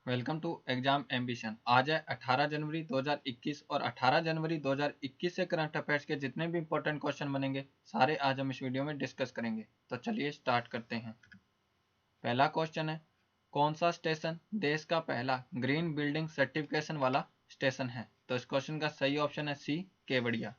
Welcome to exam ambition. आज है 18 जनवरी 2021 और 18 जनवरी 2021 से करंट अफेयर्स के जितने भी इंपॉर्टेंट क्वेश्चन बनेंगे सारे आज हम इस वीडियो में डिस्कस करेंगे। तो चलिए स्टार्ट करते हैं। पहला क्वेश्चन है, कौन सा स्टेशन देश का पहला ग्रीन बिल्डिंग सर्टिफिकेशन वाला स्टेशन है? तो इस क्वेश्चन का सही ऑप्शन है सी, केवड़िया।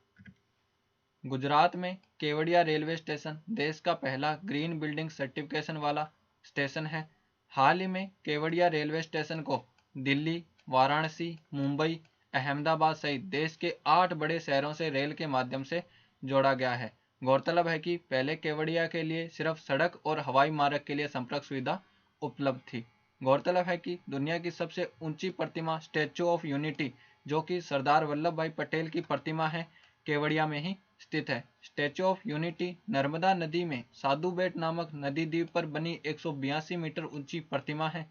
गुजरात में केवड़िया रेलवे स्टेशन देश का पहला ग्रीन बिल्डिंग सर्टिफिकेशन वाला स्टेशन है। हाल ही में केवड़िया रेलवे स्टेशन को दिल्ली, वाराणसी, मुंबई, अहमदाबाद सहित देश के 8 बड़े शहरों से रेल के माध्यम से जोड़ा गया है। गौरतलब है कि पहले केवड़िया के लिए सिर्फ सड़क और हवाई मार्ग के लिए संपर्क सुविधा उपलब्ध थी। गौरतलब है कि दुनिया की सबसे ऊंची प्रतिमा स्टैच्यू ऑफ यूनिटी, जो कि सरदार वल्लभ भाई पटेल की प्रतिमा है, केवड़िया में ही स्थित है। स्टैच्यू ऑफ यूनिटी नर्मदा नदी में साधु बेट नामक नदी द्वीप पर बनी 182 मीटर ऊंची प्रतिमा है।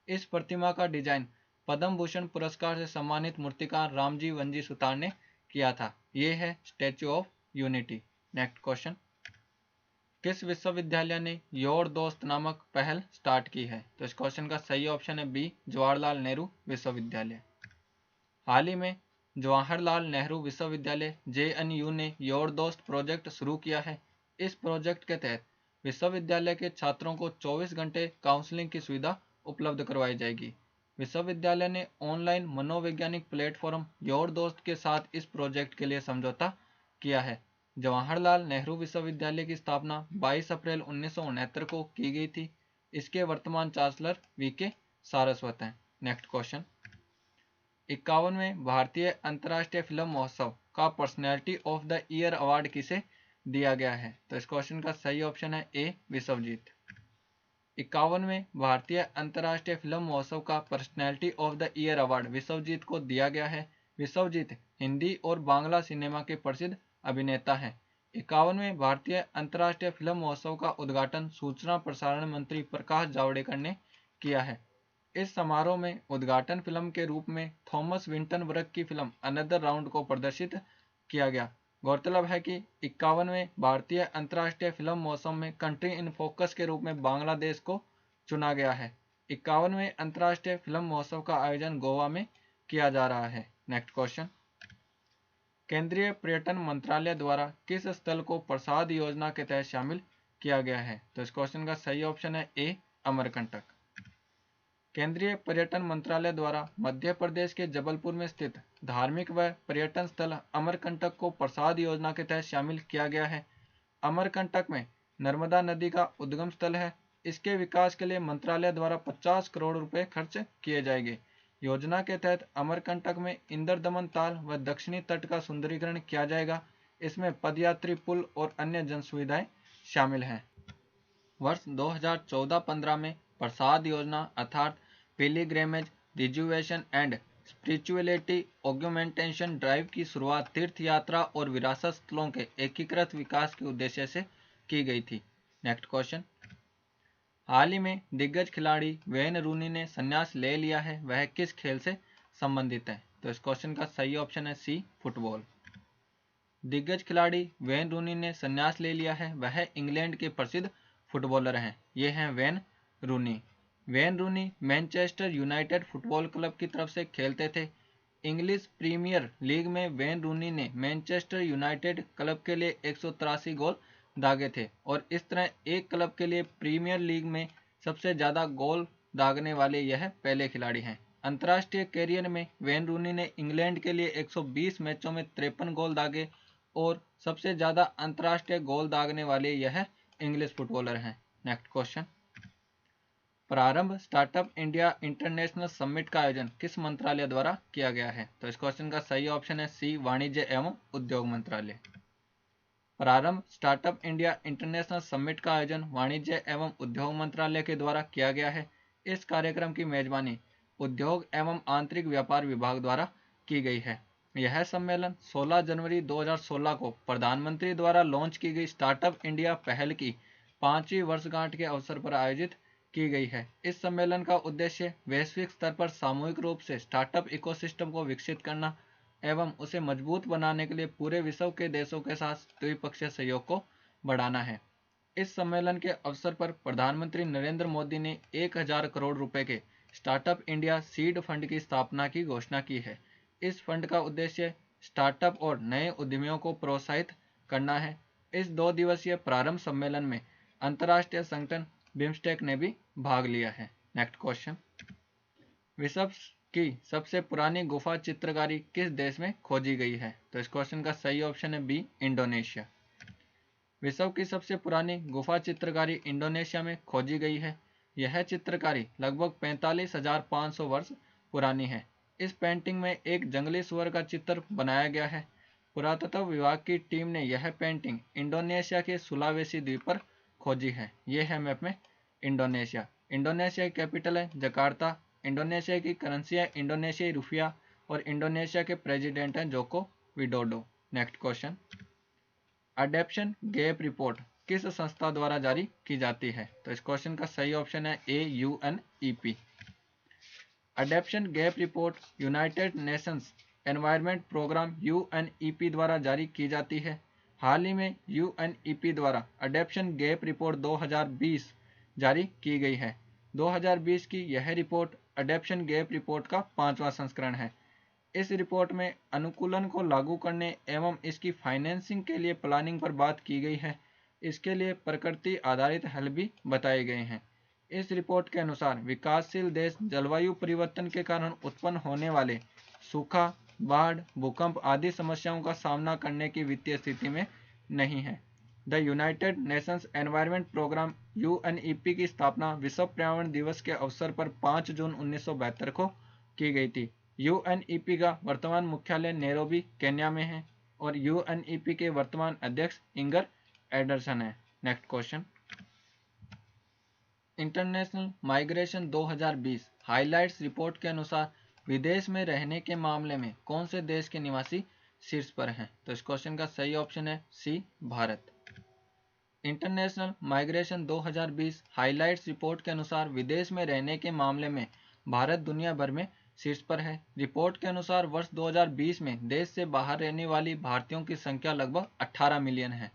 इस प्रतिमा का डिजाइन पद्म भूषण पुरस्कार से सम्मानित मूर्तिकार रामजी वंजी सुतार ने किया था। ये है statue of unity. Next question, किस विश्वविद्यालय ने योर दोस्त नामक पहल स्टार्ट की है? तो इस क्वेश्चन का सही ऑप्शन है बी, जवाहरलाल नेहरू विश्वविद्यालय। हाल ही में जवाहरलाल नेहरू विश्वविद्यालय JNU ने योर दोस्त प्रोजेक्ट शुरू किया है। इस प्रोजेक्ट के तहत विश्वविद्यालय के छात्रों को 24 घंटे काउंसलिंग की सुविधा उपलब्ध करवाई जाएगी। विश्वविद्यालय ने ऑनलाइन मनोवैज्ञानिक प्लेटफॉर्म योर दोस्त के साथ इस प्रोजेक्ट के लिए समझौता किया है। जवाहरलाल नेहरू विश्वविद्यालय की स्थापना 22 अप्रैल 1969 को की गई थी। इसके वर्तमान चांसलर VK सारस्वत हैं। नेक्स्ट क्वेश्चन, 51वें भारतीय अंतर्राष्ट्रीय फिल्म महोत्सव का personality of the year award किसे दिया गया है? तो इस क्वेश्चन का सही ऑप्शन है ए, विश्वजीत। 51वें भारतीय अंतर्राष्ट्रीय फिल्म महोत्सव का personality of the year award Vishwajeet को दिया गया है। विश्वजीत हिंदी और बांग्ला सिनेमा के प्रसिद्ध अभिनेता हैं। 51वें भारतीय अंतर्राष्ट्रीय फिल्म महोत्सव का उद्घाटन सूचना प्रसारण मंत्री प्रकाश जावड़ेकर ने किया है। इस समारोह में उद्घाटन फिल्म के रूप में थॉमस विंटनबर्ग की फिल्म अनदर राउंड को प्रदर्शित किया गया। गौरतलब है कि 51वें भारतीय अंतर्राष्ट्रीय फिल्म महोत्सव में कंट्री इन फोकस के रूप में बांग्लादेश को चुना गया है। 51वें अंतर्राष्ट्रीय फिल्म महोत्सव का आयोजन गोवा में किया जा रहा है। नेक्स्ट क्वेश्चन, केंद्रीय पर्यटन मंत्रालय द्वारा किस स्थल को प्रसाद योजना के तहत शामिल किया गया है? तो इस क्वेश्चन का सही ऑप्शन है ए, अमरकंटक। केंद्रीय पर्यटन मंत्रालय द्वारा मध्य प्रदेश के जबलपुर में स्थित धार्मिक व पर्यटन स्थल अमरकंटक को प्रसाद योजना के तहत शामिल किया गया है। अमरकंटक में नर्मदा नदी का उद्गम स्थल है। इसके विकास के लिए मंत्रालय द्वारा 50 करोड़ रुपए खर्च किए जाएंगे। योजना के तहत अमरकंटक में इंद्रदमन ताल व दक्षिणी तट का सुंदरीकरण किया जाएगा। इसमें पदयात्री पुल और अन्य जन सुविधाएं शामिल हैं। वर्ष 2014-15 में प्रसाद योजना अर्थात pilgrimage rejuvenation and spirituality augmentation drive की शुरुआत तीर्थ यात्रा और विरासत स्थलों के एकीकृत विकास के उद्देश्य से की गई थी। नेक्स्ट क्वेश्चन, हाल ही में दिग्गज खिलाड़ी वेन रूनी ने संन्यास ले लिया है, वह किस खेल से संबंधित है? तो इस क्वेश्चन का सही ऑप्शन है सी, फुटबॉल। दिग्गज खिलाड़ी वेन रूनी ने संन्यास ले लिया है, वह इंग्लैंड के प्रसिद्ध फुटबॉलर हैं। ये हैं when Rooni. When Rooni Manchester United football club की तरफ से खेलते थे। इंग्लिश प्रीमियर लीग में वेन रूनी ने मैनचेस्टर यूनाइटेड क्लब के लिए 183 गोल दागे थे और इस तरह एक क्लब के लिए प्रीमियर लीग में सबसे ज़्यादा गोल दागने वाले यह पहले खिलाड़ी हैं। अंतर्राष्ट्रीय कैरियर में वेन रूनी ने इंग्लैंड के लिए 120 मैचों में 53 गोल दागे और सबसे ज़्यादा अंतर्राष्ट्रीय गोल दागने वाले यह इंग्लिश फुटबॉलर हैं। नेक्स्ट क्वेश्चन, प्रारंभ स्टार्टअप इंडिया इंटरनेशनल समिट का आयोजन किस मंत्रालय द्वारा किया गया है? तो इस क्वेश्चन का सही ऑप्शन है सी, वाणिज्य एवं उद्योग मंत्रालय। प्रारंभ स्टार्टअप इंडिया इंटरनेशनल समिट का आयोजन वाणिज्य एवं उद्योग मंत्रालय के द्वारा किया गया है। इस कार्यक्रम की मेजबानी उद्योग एवं आंतरिक व्यापार विभाग द्वारा की गई है। यह सम्मेलन 16 जनवरी 2016 को प्रधानमंत्री द्वारा लॉन्च की गई स्टार्टअप इंडिया पहल की 5वीं वर्षगांठ के अवसर पर आयोजित की गई है। इस सम्मेलन का उद्देश्य वैश्विक स्तर पर सामूहिक रूप से स्टार्टअप इकोसिस्टम को विकसित करना एवं उसे मजबूत बनाने के लिए पूरे विश्व के देशों के साथ द्विपक्षीय सहयोग को बढ़ाना है। इस सम्मेलन के अवसर पर प्रधानमंत्री नरेंद्र मोदी ने 1000 करोड़ रुपए के स्टार्टअप इंडिया सीड फंड की स्थापना की घोषणा की है। इस फंड का उद्देश्य स्टार्टअप और नए उद्यमियों को प्रोत्साहित करना है। इस 2 दिवसीय प्रारंभ सम्मेलन में अंतर्राष्ट्रीय संगठन बिम्स्टेक ने भी भाग लिया है। नेक्स्ट क्वेश्चन, विश्व की सबसे पुरानी गुफा चित्रकारी किस देश में खोजी गई है? तो इस क्वेश्चन का सही ऑप्शन है बी, इंडोनेशिया। विश्व की सबसे पुरानी गुफा चित्रकारी इंडोनेशिया में खोजी गई है। यह चित्रकारी लगभग 45,500 वर्ष पुरानी है। इस पेंटिंग में एक जंगली सुअर का चित्र बनाया गया है। पुरातत्व विभाग की टीम ने यह पेंटिंग इंडोनेशिया के सुलावेसी द्वीप पर खोजी है। यह है मैप में इंडोनेशिया। इंडोनेशिया की कैपिटल है जकार्ता। इंडोनेशिया की करेंसी है इंडोनेशियाई रुपया और इंडोनेशिया के प्रेसिडेंट हैं Joko Widodo. Next question, adaptation gap report किस संस्था द्वारा जारी की जाती है? तो इस क्वेश्चन का सही ऑप्शन है A, UNEP। Adaptation gap report United Nations Environment Programme UNEP द्वारा जारी की जाती है। हाल ही में UNEP द्वारा अडैप्शन गैप रिपोर्ट 2020 जारी की गई है। 2020 की यह रिपोर्ट अडैप्शन गैप रिपोर्ट का 5वां संस्करण है। इस रिपोर्ट में अनुकूलन को लागू करने एवं इसकी फाइनेंसिंग के लिए प्लानिंग पर बात की गई है। इसके लिए प्रकृति आधारित हल भी बताए गए हैं। इस रिपोर्ट के अनुसार विकासशील देश जलवायु परिवर्तन के कारण उत्पन्न होने वाले सूखा, बाढ़, भूकंप आदि समस्याओं का सामना करने की वित्तीय स्थिति में नहीं है। The United Nations Environment Programme UNEP की स्थापना विश्व पर्यावरण दिवस के अवसर पर 5 जून 1972 को की गई थी। UNEP का वर्तमान मुख्यालय नैरोबी, केन्या में है और UNEP के वर्तमान अध्यक्ष इंगर एडरसन है। Next question, international migration 2020 highlights report के अनुसार विदेश में रहने के मामले में कौन से देश के निवासी शीर्ष पर हैं? तो इस क्वेश्चन का सही ऑप्शन है C, Bharat. International migration 2020 highlights report के अनुसार विदेश में रहने के मामले में भारत दुनिया भर में शीर्ष पर है। रिपोर्ट के अनुसार वर्ष 2020 में देश से बाहर रहने वाली भारतीयों की संख्या लगभग 18 मिलियन है।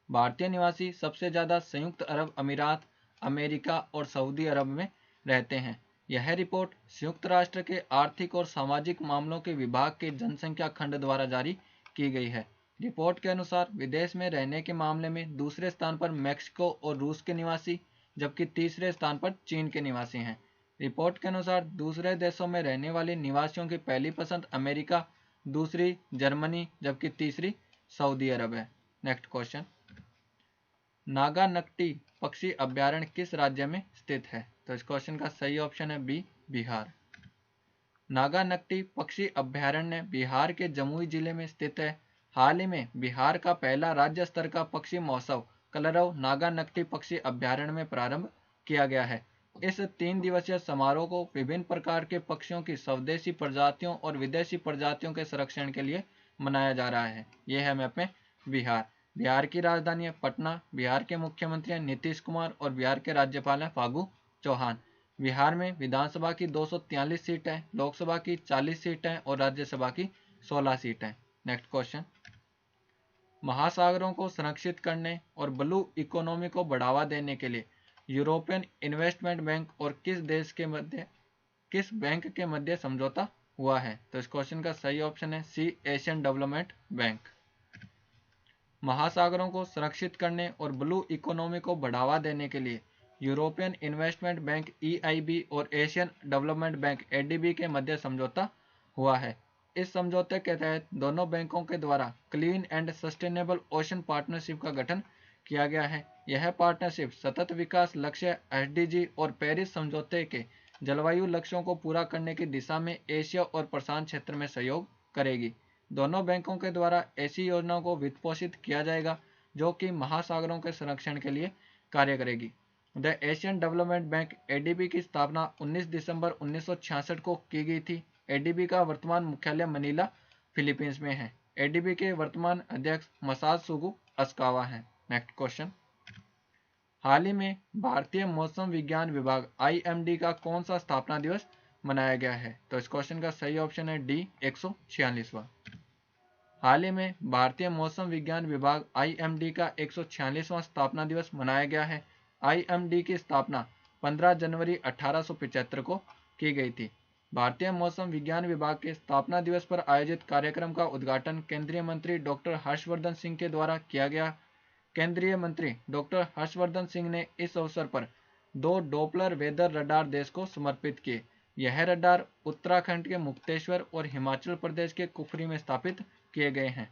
भारतीय निवासी सबसे ज़्यादा संयुक्त अरब अमीरात, अमेरिका और सऊदी अरब में रहते हैं। यह रिपोर्ट संयुक्त राष्ट्र के आर्थिक और सामाजिक मामलों के विभाग के जनसंख्या खंड द्वारा जारी की गई है। रिपोर्ट के अनुसार विदेश में रहने के मामले में दूसरे स्थान पर मैक्सिको और रूस के निवासी, जबकि तीसरे स्थान पर चीन के निवासी हैं। रिपोर्ट के अनुसार दूसरे देशों में रहने वाले निवासियों की पहली पसंद अमेरिका, दूसरी जर्मनी, जबकि तीसरी सऊदी अरब है। नेक्स्ट क्वेश्चन, नागानक्टी पक्षी अभ्यारण्य किस राज्य में स्थित है? तो इस क्वेश्चन का सही ऑप्शन है बी, बिहार। नागानक्टी पक्षी अभ्यारण्य बिहार के जमुई जिले में स्थित है। हाल ही में बिहार का पहला राज्य स्तर का पक्षी महोत्सव कलरव नागानक्टी पक्षी अभ्यारण्य में प्रारंभ किया गया है। इस 3 दिवसीय समारोह को विभिन्न प्रकार के पक्षियों की स्वदेशी प्रजातियों और विदेशी प्रजातियों के संरक्षण के लिए मनाया जा रहा है। यह है मैप में बिहार। बिहार की राजधानी है पटना। बिहार के मुख्यमंत्री हैं नीतीश कुमार और बिहार के राज्यपाल हैं फागू चौहान। बिहार में विधानसभा की 243 सीटें, लोकसभा की 40 सीटें और राज्यसभा की 16 सीटें। नेक्स्ट क्वेश्चन, महासागरों को संरक्षित करने और ब्लू इकोनॉमी को बढ़ावा देने के लिए यूरोपियन इन्वेस्टमेंट बैंक और किस बैंक के मध्य समझौता हुआ है? तो इस क्वेश्चन का सही ऑप्शन है सी, एशियन डेवलपमेंट बैंक। महासागरों को संरक्षित करने और ब्लू इकोनॉमी को बढ़ावा देने के लिए यूरोपियन इन्वेस्टमेंट बैंक EIB और एशियन डेवलपमेंट बैंक ADB के मध्य समझौता हुआ है। इस समझौते के तहत दोनों बैंकों के द्वारा clean and sustainable ocean partnership का गठन किया गया है। यह पार्टनरशिप सतत विकास लक्ष्य SDG और पेरिस समझौते के जलवायु लक्ष्यों को पूरा करने की दिशा में एशिया और प्रशांत क्षेत्र में सहयोग करेगी। दोनों बैंकों के द्वारा ऐसी योजनाओं को वित्त पोषित किया जाएगा जो कि महासागरों के संरक्षण के लिए कार्य करेगी। The Asian development bank ADB की स्थापना 19 दिसंबर 1966 को की गई थी। ADB का वर्तमान मुख्यालय मनीला, फिलीपींस में है। ADB के वर्तमान अध्यक्ष मसात्सुगु अस्कावा हैं। नेक्स्ट क्वेश्चन, हाल ही में भारतीय मौसम विज्ञान विभाग IMD का कौन सा स्थापना दिवस मनाया गया है? तो इस क्वेश्चन का सही ऑप्शन है डी, 146वां। हाल ही में भारतीय मौसम विज्ञान विभाग IMD का 146वां स्थापना दिवस मनाया गया है। IMD की स्थापना 15 जनवरी 1875 को की गई थी। भारतीय मौसम विज्ञान विभाग के स्थापना दिवस पर आयोजित कार्यक्रम का उद्घाटन केंद्रीय मंत्री डॉक्टर हर्षवर्धन सिंह के द्वारा किया गया। केंद्रीय मंत्री डॉक्टर हर्षवर्धन सिंह ने इस अवसर पर 2 डॉपलर वेदर रडार देश को समर्पित किए। यह रडार उत्तराखंड के मुक्तेश्वर और हिमाचल प्रदेश के कुफरी में स्थापित किए गए हैं।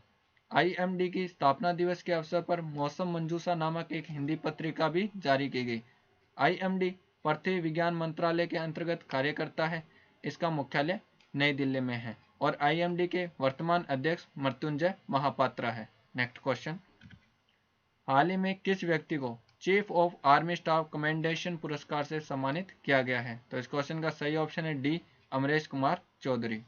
आईएमडी की स्थापना दिवस के अवसर पर मौसम मंजूषा नामक एक हिंदी पत्रिका भी जारी की गई। आईएमडी पृथ्वी विज्ञान मंत्रालय के अंतर्गत कार्य करता है। इसका मुख्यालय नई दिल्ली में है और आईएमडी के वर्तमान अध्यक्ष मृत्युंजय महापात्रा है। नेक्स्ट क्वेश्चन, हाल ही में किस व्यक्ति को chief of army staff commendation पुरस्कार से सम्मानित किया गया है? तो इस क्वेश्चन का सही ऑप्शन है डी, अमरेश कुमार चौधरी।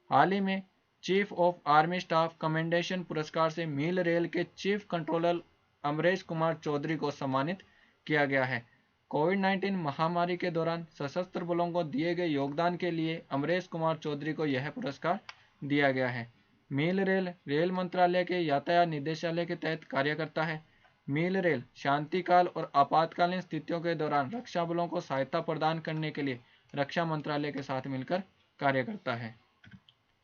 हाल ही में chief of army staff commendation पुरस्कार से मील रेल के चीफ कंट्रोलर अमरेश कुमार चौधरी को सम्मानित किया गया है। कोविड-19 महामारी के दौरान सशस्त्र बलों को दिए गए योगदान के लिए अमरेश कुमार चौधरी को यह पुरस्कार दिया गया है। मील रेल रेल मंत्रालय के यातायात निदेशालय के तहत कार्य करता है। मील रेल शांतिकाल और आपातकालीन स्थितियों के दौरान रक्षा बलों को सहायता प्रदान करने के लिए रक्षा मंत्रालय के साथ मिलकर कार्य करता है।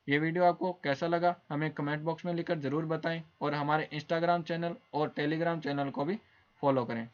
ये वीडियो आपको कैसा लगा हमें कमेंट बॉक्स में लिखकर ज़रूर बताएं और हमारे इंस्टाग्राम चैनल और टेलीग्राम चैनल को भी फॉलो करें।